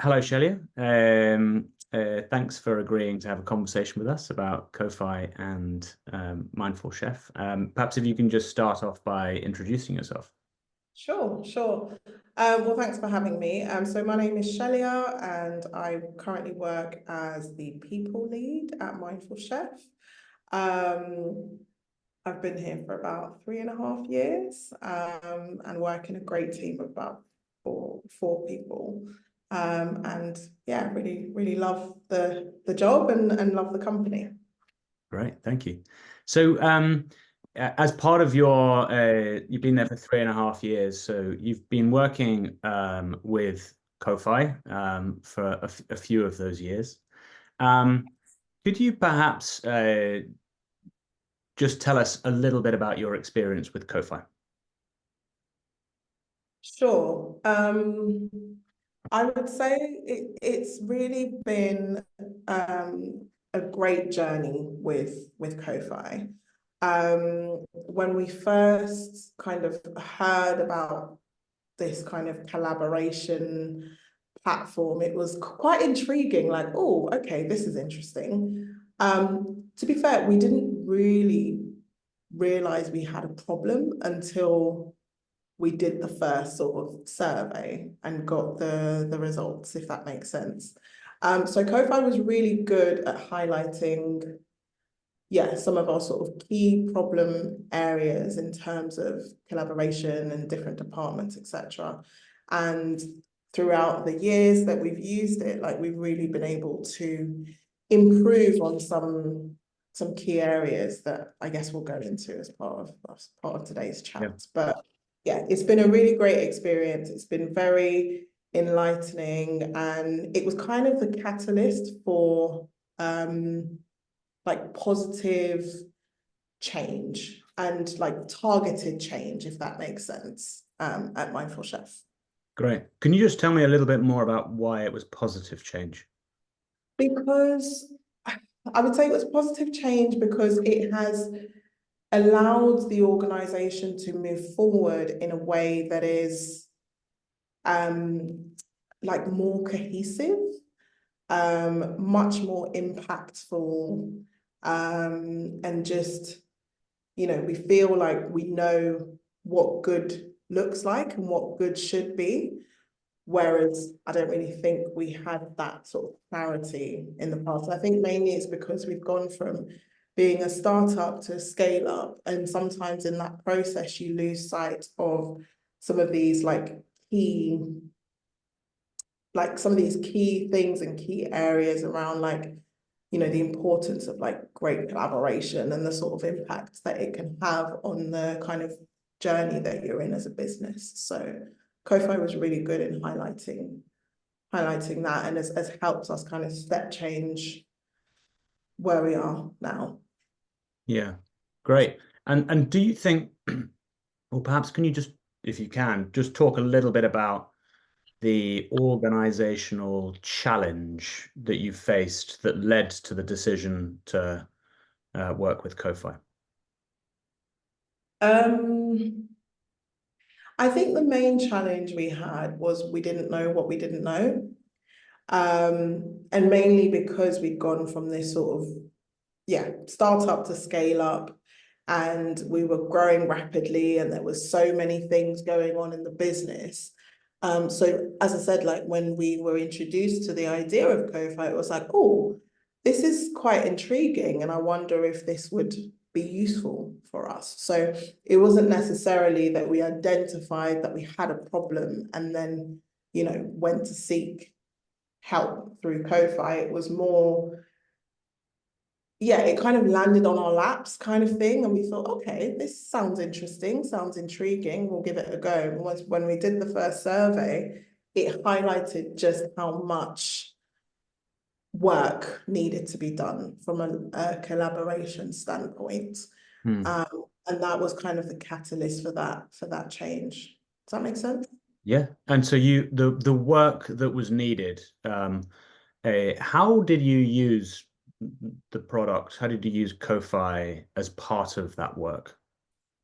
Hello, Chelya. Thanks for agreeing to have a conversation with us about Cophi and Mindful Chef. Perhaps if you can just start off by introducing yourself. Sure. Well, thanks for having me. So my name is Chelya, and I currently work as the people lead at Mindful Chef. Um, I've been here for about 3.5 years, and work in a great team of about four people. And yeah, really love the job and love the company. Great, thank you. So, as part of you've been there for 3.5 years, so you've been working with Cophi for a few of those years. Um, could you perhaps just tell us a little bit about your experience with Cophi? Sure. I would say it's really been a great journey with Cophi. When we first kind of heard about this kind of collaboration platform, it was quite intriguing, like, oh, okay, this is interesting. To be fair, we didn't really realize we had a problem until we did the first sort of survey and got the results, if that makes sense. So Cophi was really good at highlighting, yeah, some of our sort of key problem areas in terms of collaboration and different departments, etc. And throughout the years that we've used it, like we've really been able to improve on some key areas that I guess we'll go into as part of today's Yeah. chat. But yeah, it's been a really great experience. It's been very enlightening, and it was kind of the catalyst for like positive change and like targeted change, if that makes sense, at Mindful Chef. Great. Can you just tell me a little bit more about why it was positive change? Because I would say it was positive change because it has allowed the organization to move forward in a way that is like more cohesive, much more impactful, and just, you know, we feel like we know what good looks like and what good should be. Whereas I don't really think we had that sort of clarity in the past. I think mainly it's because we've gone from being a startup to a scale up. And sometimes in that process, you lose sight of some of these some of these key things and key areas around, like, you know, the importance of like great collaboration and the sort of impact that it can have on the kind of journey that you're in as a business. So Cophi was really good in highlighting that, and has helped us kind of step change where we are now. Yeah, great. And do you think, or perhaps can you just, if you can, just talk a little bit about the organizational challenge that you faced that led to the decision to work with Cophi? Um, I think the main challenge we had was we didn't know what we didn't know. And mainly because we'd gone from this sort of, yeah, startup to scale up, and we were growing rapidly, and there was so many things going on in the business. So as I said, like when we were introduced to the idea of Cophi, it was like, oh, this is quite intriguing, and I wonder if this would be useful for us. So it wasn't necessarily that we identified that we had a problem and then, you know, went to seek help through Cophi. It was more, yeah, it kind of landed on our laps kind of thing. And we thought, okay, this sounds interesting, sounds intriguing. We'll give it a go. And when we did the first survey, it highlighted just how much work needed to be done from a collaboration standpoint. Hmm. And that was kind of the catalyst for that change. Does that make sense? Yeah. And so the work that was needed, how did you use the product? How did you use Cophi as part of that work?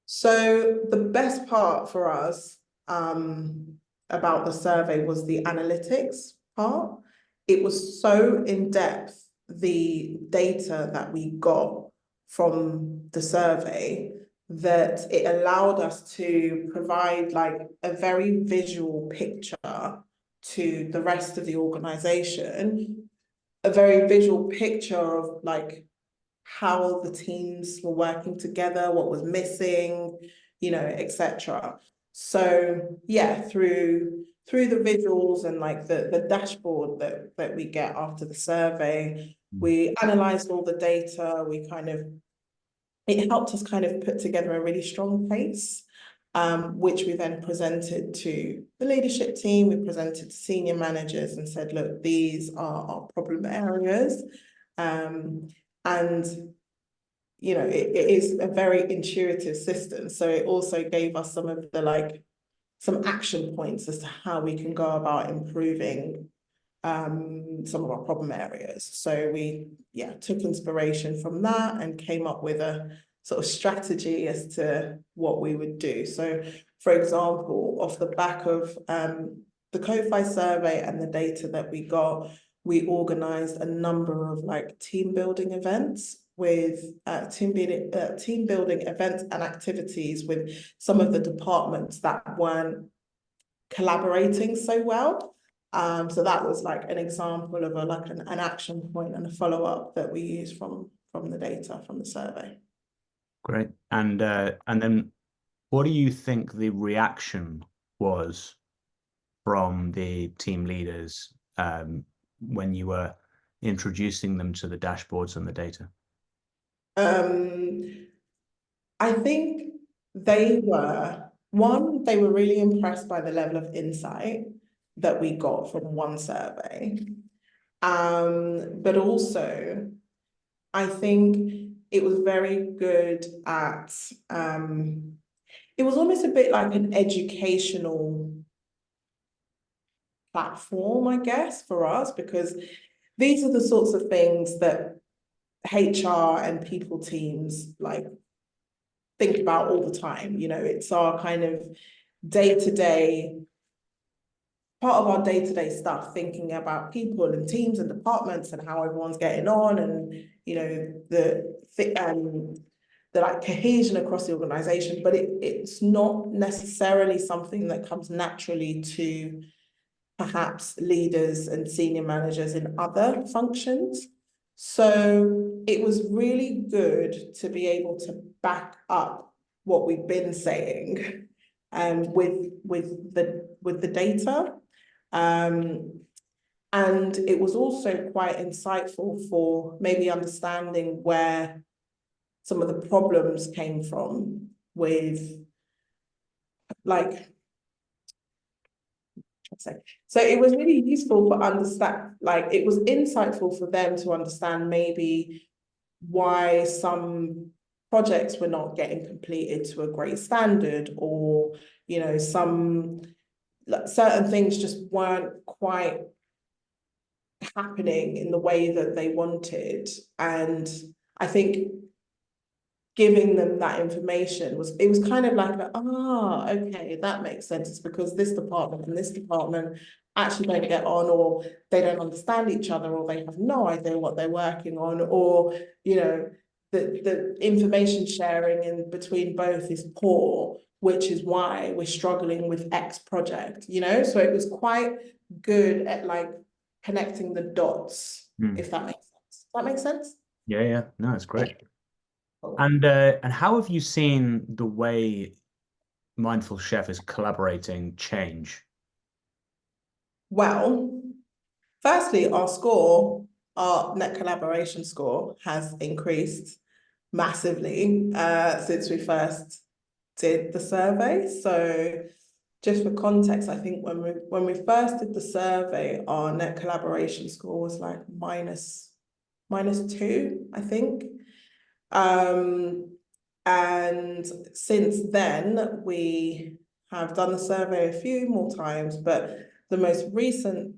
So the best part for us about the survey was the analytics. part. It was so in depth, the data that we got from the survey, that it allowed us to provide like a very visual picture to the rest of the organization, a very visual picture of like how the teams were working together, what was missing, etc. So yeah, through the visuals and like the dashboard that we get after the survey, we analyzed all the data. It helped us kind of put together a really strong case, which we then presented to the leadership team. We presented to senior managers and said, look, these are our problem areas. And it is a very intuitive system. So it also gave us some action points as to how we can go about improving some of our problem areas. So we took inspiration from that and came up with a sort of strategy as to what we would do. So for example, off the back of the Cophi survey and the data that we got, we organized a number of like team building events with team building events and activities with some of the departments that weren't collaborating so well. So that was like an example of an action point and a follow-up that we use from the data from the survey. Great. And then what do you think the reaction was from the team leaders when you were introducing them to the dashboards and the data? I think they were really impressed by the level of insight that we got from one survey. But also, I think it was very good at, it was almost a bit like an educational platform, I guess, for us, because these are the sorts of things that HR and people teams like think about all the time. It's our kind of day-to-day, part of our day-to-day stuff, thinking about people and teams and departments and how everyone's getting on, and the like cohesion across the organization. But it's not necessarily something that comes naturally to perhaps leaders and senior managers in other functions. So it was really good to be able to back up what we've been saying with the data. And it was also quite insightful for maybe understanding where some of the problems came from with like, so it was really useful for it was insightful for them to understand maybe why some projects were not getting completed to a great standard, or some certain things just weren't quite happening in the way that they wanted. And I think giving them that information was kind of like okay, that makes sense. It's because this department and this department actually don't get on, or they don't understand each other, or they have no idea what they're working on, or the information sharing in between both is poor, which is why we're struggling with X project. So it was quite good at like connecting the dots, if that makes sense. Does that make sense? Yeah. No, it's great. Cool. And how have you seen the way Mindful Chef is collaborating change? Well, firstly, our net collaboration score has increased massively since we first did the survey. So just for context, I think when we first did the survey, our net collaboration score was like -2, I think. And since then, we have done the survey a few more times, but the most recent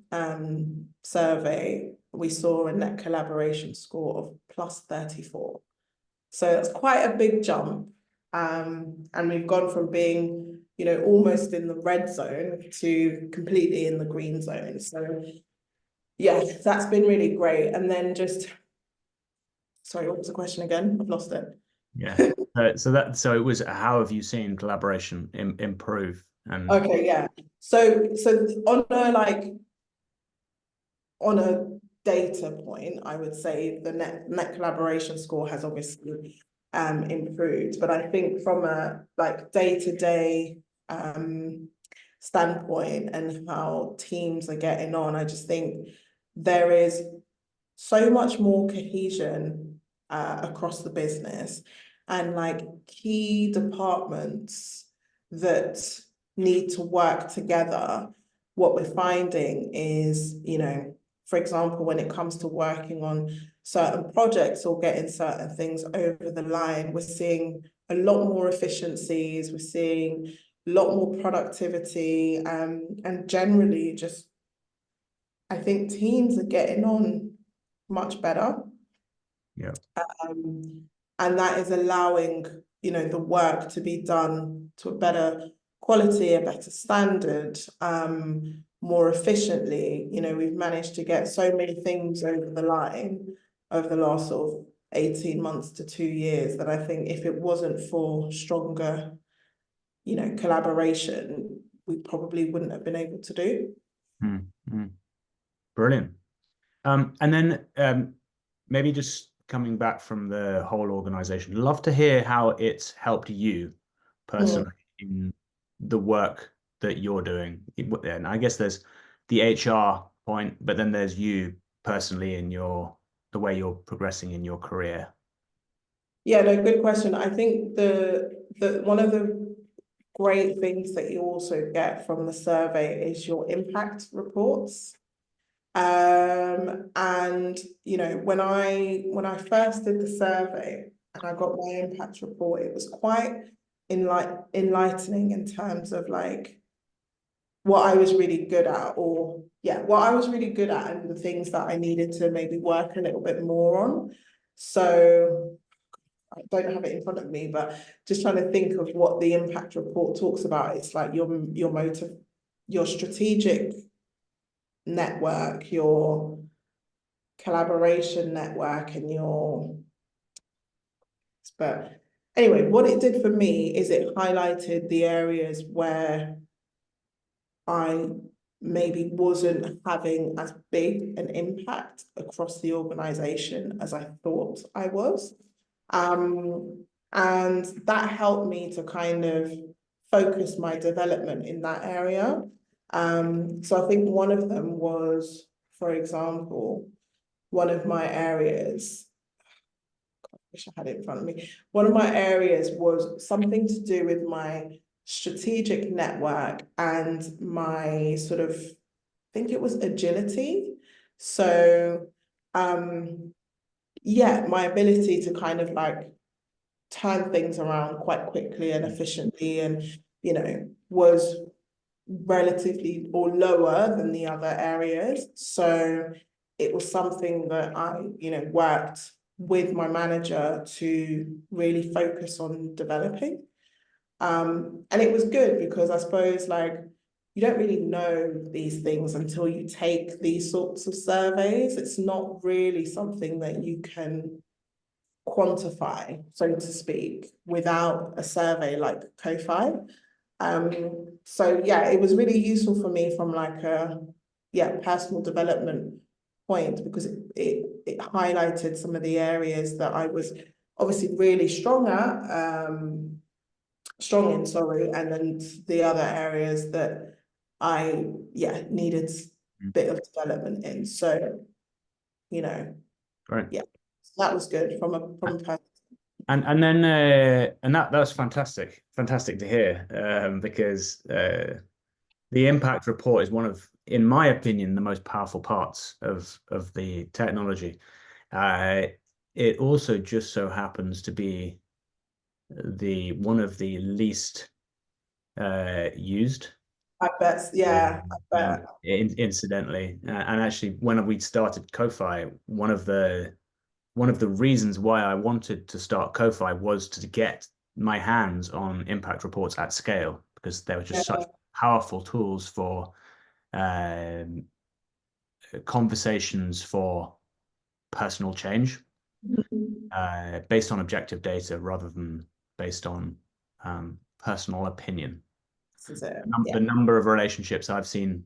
survey, we saw a net collaboration score of +34. So that's quite a big jump. And we've gone from being, almost in the red zone to completely in the green zone. So yeah, that's been really great. And then just, sorry, what was the question again? I've lost it. Yeah. So it was, how have you seen collaboration improve? And Okay, yeah. So on a like on a data point, I would say the net collaboration score has obviously improved, but I think from a like day-to-day standpoint and how teams are getting on, I just think there is so much more cohesion across the business, and like key departments that need to work together. What we're finding is, for example, when it comes to working on certain projects or getting certain things over the line, we're seeing a lot more efficiencies, we're seeing a lot more productivity, and generally just I think teams are getting on much better. yeah. Um, and that is allowing, the work to be done to a better quality, a better standard, more efficiently. We've managed to get so many things over the line over the last sort of 18 months to 2 years that I think if it wasn't for stronger, collaboration, we probably wouldn't have been able to do. Mm, mm. Brilliant. And then maybe just coming back from the whole organization, love to hear how it's helped you Mm. personally in the work that you're doing. And I guess there's the HR point, but then there's you personally in the way you're progressing in your career. Yeah, no, good question. I think the one of the great things that you also get from the survey is your impact reports. And when I first did the survey and I got my impact report, it was quite enlightening in terms of like what I was really good at, or yeah, what I was really good at and the things that I needed to maybe work a little bit more on. So I don't have it in front of me, but just trying to think of what the impact report talks about. It's like your motive, your strategic network, your collaboration network, and your. But anyway, what it did for me is it highlighted the areas where I maybe wasn't having as big an impact across the organization as I thought I was. And that helped me to kind of focus my development in that area. So I think one of them was, for example, one of my areas, I wish I had it in front of me. One of my areas was something to do with my strategic network and my sort of, I think it was agility. So, yeah, my ability to kind of like turn things around quite quickly and efficiently, and was relatively or lower than the other areas. So it was something that I worked with my manager to really focus on developing. And it was good because I suppose like you don't really know these things until you take these sorts of surveys. It's not really something that you can quantify, so to speak, without a survey like Cophi. So yeah, it was really useful for me from like a personal development point, because it highlighted some of the areas that I was obviously really strong in, sorry, and then the other areas that I needed a Mm. bit of development in. So, you know, Great. yeah, so that was good from a And then and that's fantastic to hear, because the impact report is one of, in my opinion, the most powerful parts of the technology. Uh, it also just so happens to be the one of the least used. I bet, yeah, I bet. Incidentally, and actually, when we started Ko-Fi, one of the reasons why I wanted to start Ko-Fi was to get my hands on impact reports at scale, because they were just such Yeah, powerful tools for um, conversations for personal change based on objective data rather than based on personal opinion. This is it. The Yeah. number of relationships I've seen,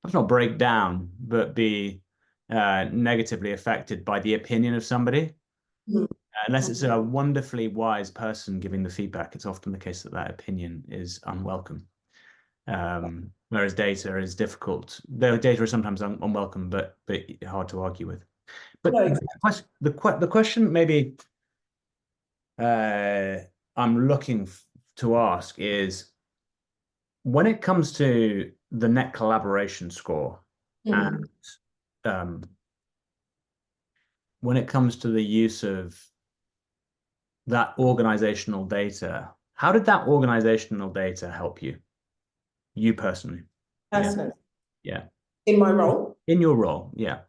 perhaps not break down, but be negatively affected by the opinion of somebody. Mhm. Unless it's a wonderfully wise person giving the feedback, it's often the case that that opinion is unwelcome. Whereas data is difficult. The data is sometimes unwelcome, but hard to argue with. No, But exactly. the question maybe I'm looking to ask is when it comes to the net collaboration score and Mm. um, when it comes to the use of that organizational data, how did that organizational data help you? You personally? Yeah. Personally, Yeah. in my role. In your role. Yeah.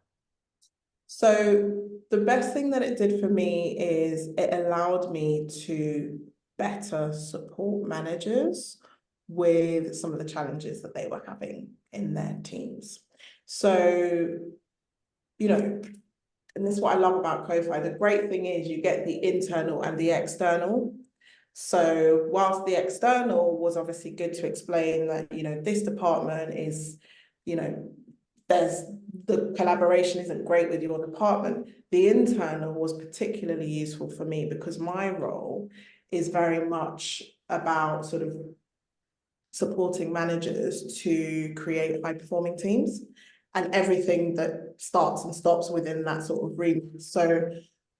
So the best thing that it did for me is it allowed me to better support managers with some of the challenges that they were having in their teams. So, you know, and this is what I love about Cophi. The great thing is you get the internal and the external. So whilst the external was obviously good to explain that, this department is, there's the collaboration isn't great with your department. The internal was particularly useful for me because my role is very much about sort of supporting managers to create high performing teams and everything that starts and stops within that sort of remit. So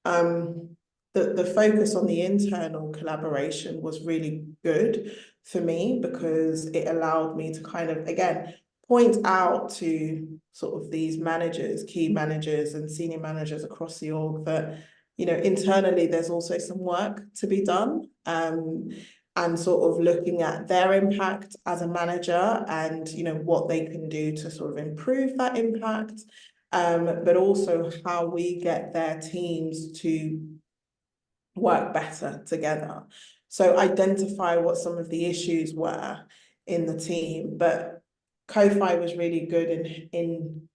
the focus on the internal collaboration was really good for me because it allowed me to kind of, again, point out to sort of these managers, key managers and senior managers across the org that, internally there's also some work to be done. And sort of looking at their impact as a manager and, what they can do to sort of improve that impact, but also how we get their teams to work better together. So identify what some of the issues were in the team, but Cophi was really good in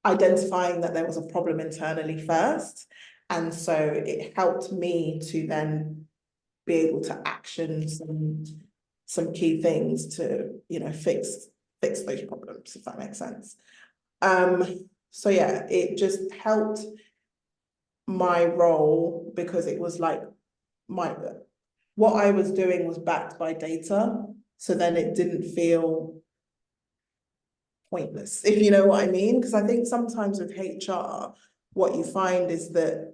identifying that there was a problem internally first. And so it helped me to then be able to action some key things to, fix those problems, if that makes sense. So yeah, it just helped my role because it was like what I was doing was backed by data. So then it didn't feel pointless, if you know what I mean. Because I think sometimes with HR, what you find is that,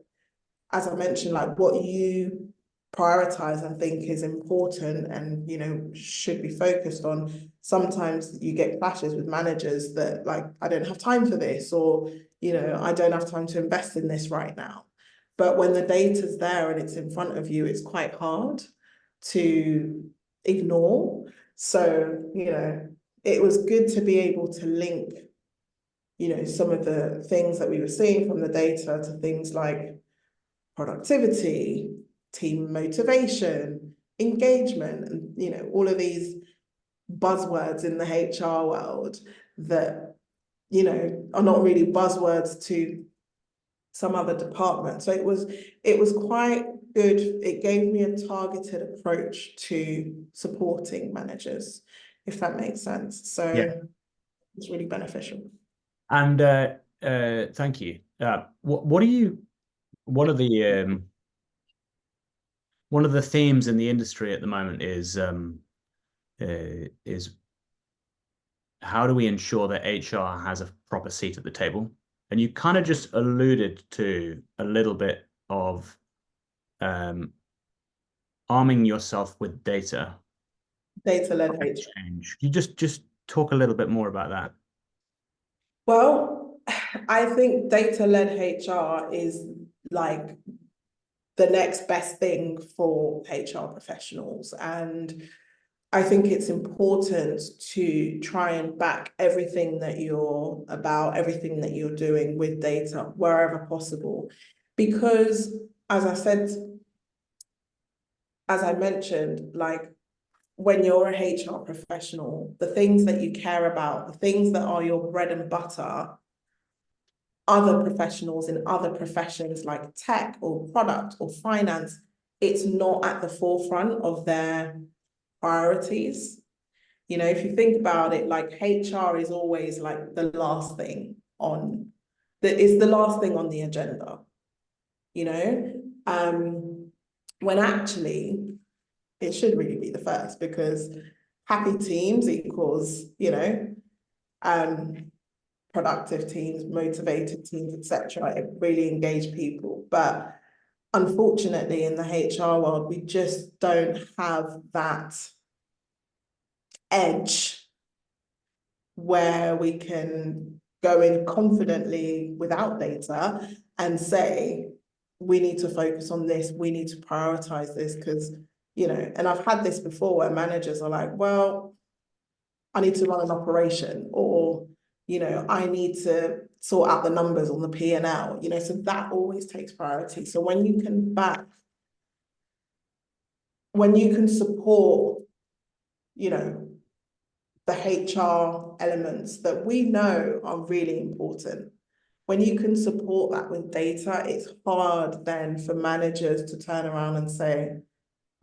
as I mentioned, like what you prioritize and think is important and should be focused on, sometimes you get clashes with managers that like, I don't have time for this, or I don't have time to invest in this right now. But when the data's there and it's in front of you, it's quite hard to ignore. So it was good to be able to link some of the things that we were seeing from the data to things like productivity, team motivation, engagement, and all of these buzzwords in the HR world that are not really buzzwords to some other department. So it was quite good. It gave me a targeted approach to supporting managers, if that makes sense. Yeah. So it's really beneficial. And thank you. What do you? One of the one of the themes in the industry at the moment is how do we ensure that HR has a proper seat at the table? And you kind of just alluded to a little bit of um, arming yourself with data. Data-led HR. Change. You just talk a little bit more about that. Well, I think data-led HR is like the next best thing for HR professionals. And I think it's important to try and back everything that you're about, everything that you're doing with data wherever possible. Because as I said, as I mentioned, like when you're a HR professional, the things that you care about, the things that are your bread and butter other professionals in other professions like tech or product or finance, it's not at the forefront of their priorities. You know, if you think about it, like HR is always like the last thing on it's the last thing on the agenda, you know? When actually it should really be the first, because happy teams equals, you know, productive teams, motivated teams, etc. It really engage people. But unfortunately, in the HR world, we just don't have that edge where we can go in confidently without data and say, we need to focus on this, we need to prioritize this, because, you know, and I've had this before where managers are like, well, I need to run an operation, or, you know, I need to sort out the numbers on the P&L, you know, so that always takes priority. So when you can support, you know, the HR elements that we know are really important, when you can support that with data, it's hard then for managers to turn around and say,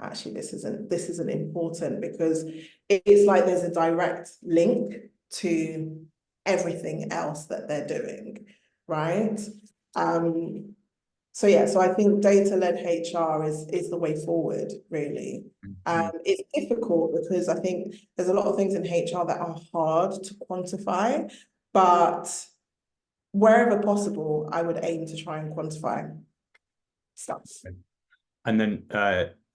actually, this isn't important, because it's like there's a direct link to everything else that they're doing, right? So yeah, so I think data-led HR is the way forward, really. It's difficult because I think there's a lot of things in HR that are hard to quantify, but wherever possible, I would aim to try and quantify stuff. And then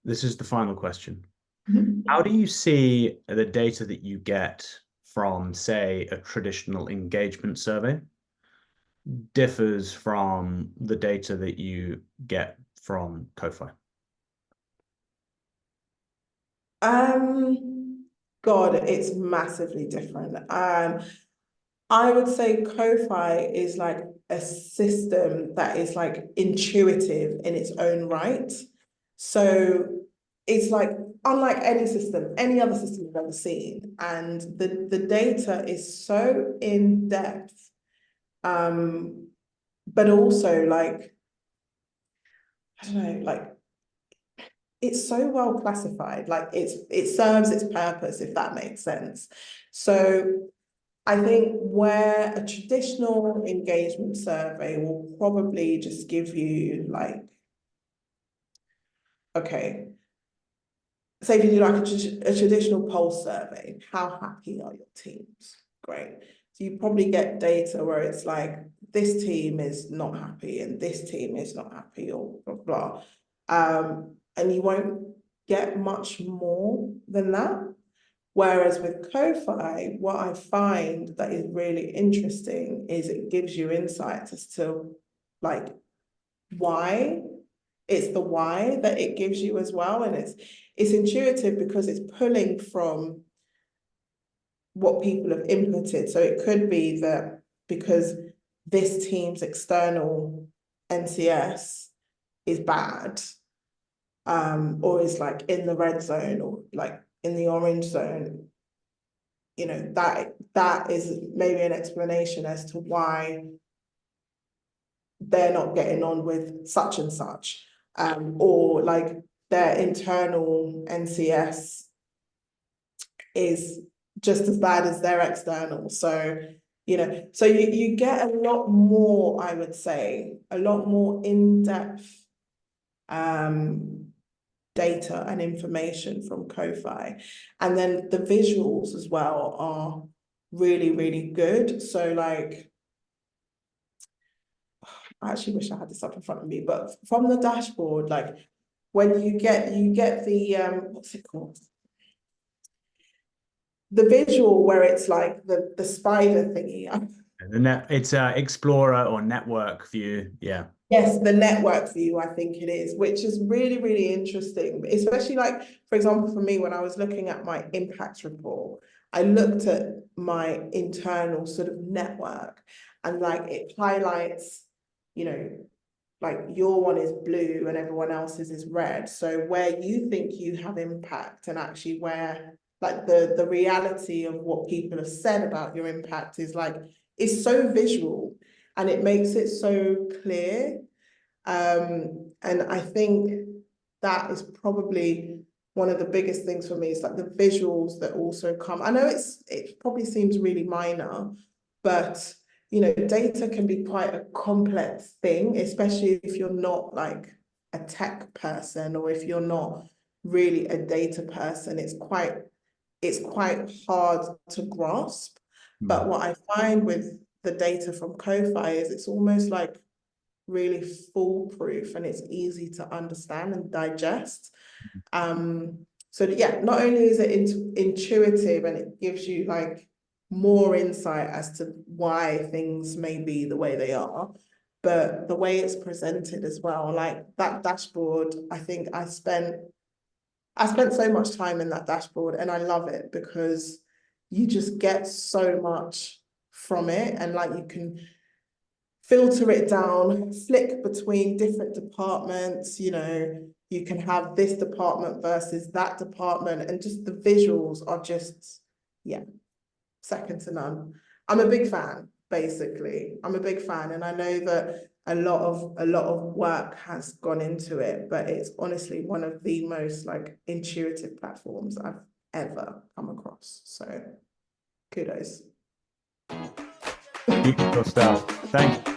this is the final question. Mhm. How do you see the data that you get from, say, a traditional engagement survey differs from the data that you get from Cophi? God, it's massively different. I would say Cophi is like a system that is like intuitive in its own right. So it's like unlike any system, any other system you've ever seen. And the data is so in depth, but also like, I don't know, like it's so well classified, like it serves its purpose, if that makes sense. So I think where a traditional engagement survey will probably just give you like, okay, say if you do like a traditional pulse survey, how happy are your teams? Great. So you probably get data where it's like, this team is not happy and this team is not happy, or blah, blah. And you won't get much more than that. Whereas with Cophi, what I find that is really interesting is it gives you insights as to like why. It's the why that it gives you as well. And it's intuitive because it's pulling from what people have inputted. So it could be that because this team's external NCS is bad, or is like in the red zone or like in the orange zone, you know, that is maybe an explanation as to why they're not getting on with such and such, or like their internal NCS is just as bad as their external. So, you know, so you get a lot more, I would say, a lot more in-depth data and information from Cophi. And then the visuals as well are really, really good. So like, I actually wish I had this up in front of me, but from the dashboard, like when you get the what's it called? The visual where it's like the spider thingy. It's a Explorer or network view. Yeah. Yes, the network view, I think it is, which is really, really interesting, especially like, for example, for me, when I was looking at my impact report, I looked at my internal sort of network and like it highlights, you know, like your one is blue and everyone else's is red. So where you think you have impact and actually where like the reality of what people have said about your impact is like, is so visual. and it makes it so clear. And I think that is probably one of the biggest things for me, is like the visuals that also come. I know it probably seems really minor, but you know, data can be quite a complex thing, especially if you're not like a tech person, or if you're not really a data person. It's quite hard to grasp. But what I find with the data from Cophi is it's almost like really foolproof, and it's easy to understand and digest. So yeah, not only is it intuitive, and it gives you like more insight as to why things may be the way they are, but the way it's presented as well. Like that dashboard, I think I spent so much time in that dashboard, and I love it because you just get so much from it, and like you can filter it down, flick between different departments, you know, you can have this department versus that department, and just the visuals are just, yeah, second to none. I'm a big fan, basically. I'm a big fan, and I know that a lot of work has gone into it, but it's honestly one of the most like intuitive platforms I've ever come across. So kudos. Beautiful stuff. Thank you.